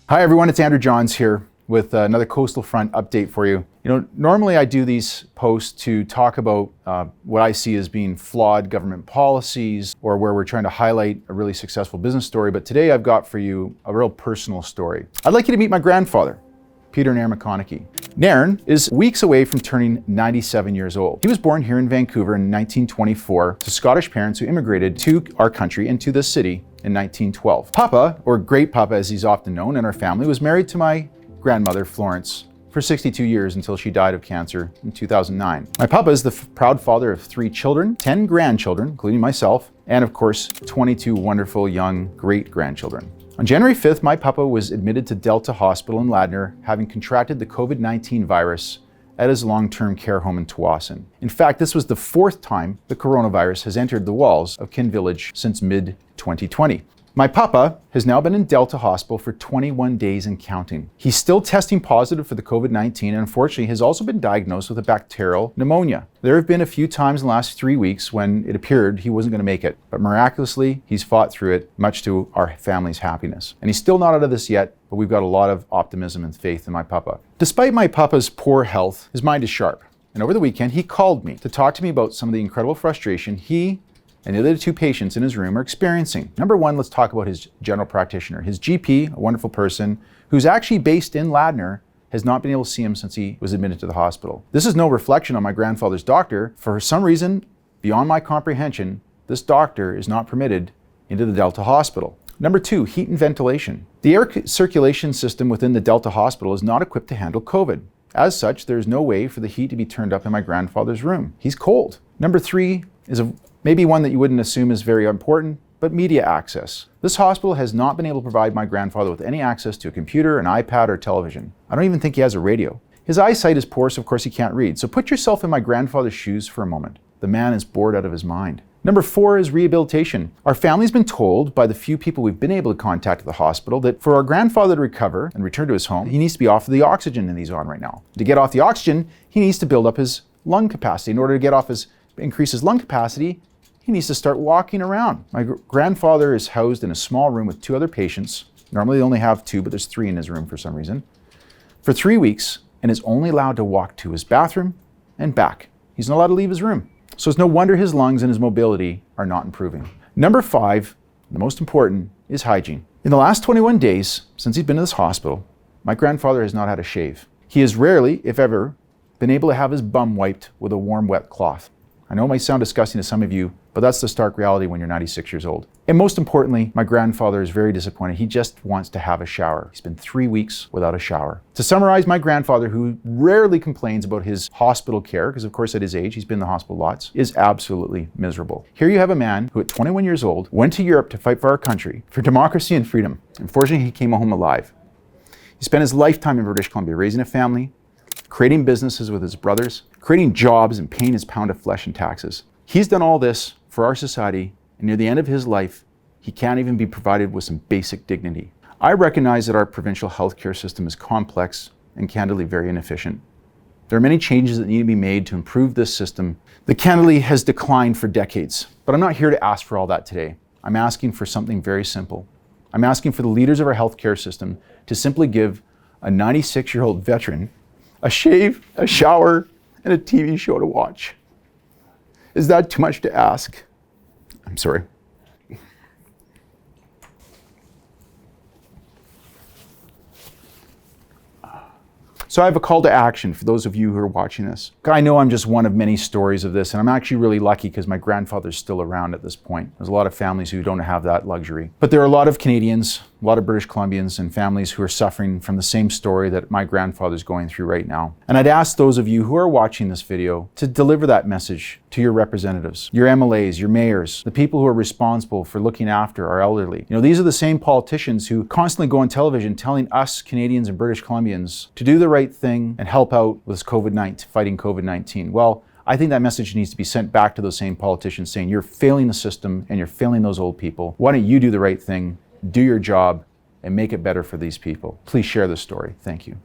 Hi everyone, it's Andrew Johns here with another Coastal Front update for you. Normally I do these posts to talk about what I see as being flawed government policies or where we're trying to highlight a really successful business story, but today I've got for you a real personal story. I'd like you to meet my grandfather, Peter Nairn McConaughey. Nairn is weeks away from turning 97 years old. He was born here in Vancouver in 1924 to Scottish parents who immigrated to our country and to this city in 1912. Papa, or Great Papa as he's often known in our family, was married to my grandmother, Florence, for 62 years until she died of cancer in 2009. My Papa is the proud father of 3 children, 10 grandchildren, including myself, and of course, 22 wonderful young great-grandchildren. On January 5th, my Papa was admitted to Delta Hospital in Ladner, having contracted the COVID-19 virus at his long-term care home in Tsawwassen. In fact, this was the 4th time the coronavirus has entered the walls of Kin Village since mid-2020. My Papa has now been in Delta Hospital for 21 days and counting. He's still testing positive for the COVID-19 and unfortunately has also been diagnosed with a bacterial pneumonia. There have been a few times in the last 3 weeks when it appeared he wasn't going to make it, but miraculously he's fought through it, much to our family's happiness. And he's still not out of this yet, but we've got a lot of optimism and faith in my Papa. Despite my Papa's poor health, his mind is sharp. And over the weekend, he called me to talk to me about some of the incredible frustration he and the other 2 patients in his room are experiencing. Number 1, let's talk about his general practitioner. His GP, a wonderful person, who's actually based in Ladner, has not been able to see him since he was admitted to the hospital. This is no reflection on my grandfather's doctor. For some reason, beyond my comprehension, this doctor is not permitted into the Delta Hospital. Number 2, heat and ventilation. The air circulation system within the Delta Hospital is not equipped to handle COVID. As such, there's no way for the heat to be turned up in my grandfather's room. He's cold. Number 3 is maybe one that you wouldn't assume is very important, but media access. This hospital has not been able to provide my grandfather with any access to a computer, an iPad, or television. I don't even think he has a radio. His eyesight is poor, so of course he can't read. So put yourself in my grandfather's shoes for a moment. The man is bored out of his mind. Number 4 is rehabilitation. Our family's been told by the few people we've been able to contact at the hospital that for our grandfather to recover and return to his home, he needs to be off of the oxygen that he's on right now. To get off the oxygen, he needs to build up his lung capacity. In order to increase his lung capacity, he needs to start walking around. My grandfather is housed in a small room with 2 other patients. Normally they only have 2, but there's 3 in his room for some reason. For 3 weeks, and is only allowed to walk to his bathroom and back. He's not allowed to leave his room. So it's no wonder his lungs and his mobility are not improving. Number 5, the most important, is hygiene. In the last 21 days, since he's been in this hospital, my grandfather has not had a shave. He has rarely, if ever, been able to have his bum wiped with a warm, wet cloth. I know it might sound disgusting to some of you, but that's the stark reality when you're 96 years old. And most importantly, my grandfather is very disappointed. He just wants to have a shower. He's been 3 weeks without a shower. To summarize, my grandfather, who rarely complains about his hospital care, because of course at his age, he's been in the hospital lots, is absolutely miserable. Here you have a man who at 21 years old went to Europe to fight for our country, for democracy and freedom. Unfortunately, he came home alive. He spent his lifetime in British Columbia raising a family, creating businesses with his brothers, creating jobs and paying his pound of flesh and taxes. He's done all this for our society, and near the end of his life, he can't even be provided with some basic dignity. I recognize that our provincial healthcare system is complex and candidly very inefficient. There are many changes that need to be made to improve this system that candidly has declined for decades. But I'm not here to ask for all that today. I'm asking for something very simple. I'm asking for the leaders of our healthcare system to simply give a 96-year-old veteran a shave, a shower, and a TV show to watch. Is that too much to ask? I'm sorry. So I have a call to action for those of you who are watching this. I know I'm just one of many stories of this, and I'm actually really lucky because my grandfather's still around at this point. There's a lot of families who don't have that luxury. But there are a lot of Canadians, a lot of British Columbians, and families who are suffering from the same story that my grandfather's going through right now. And I'd ask those of you who are watching this video to deliver that message to your representatives, your MLAs, your mayors, the people who are responsible for looking after our elderly. These are the same politicians who constantly go on television telling us Canadians and British Columbians to do the right thing and help out with fighting COVID-19. Well, I think that message needs to be sent back to those same politicians saying, you're failing the system and you're failing those old people. Why don't you do the right thing, do your job, and make it better for these people? Please share this story. Thank you.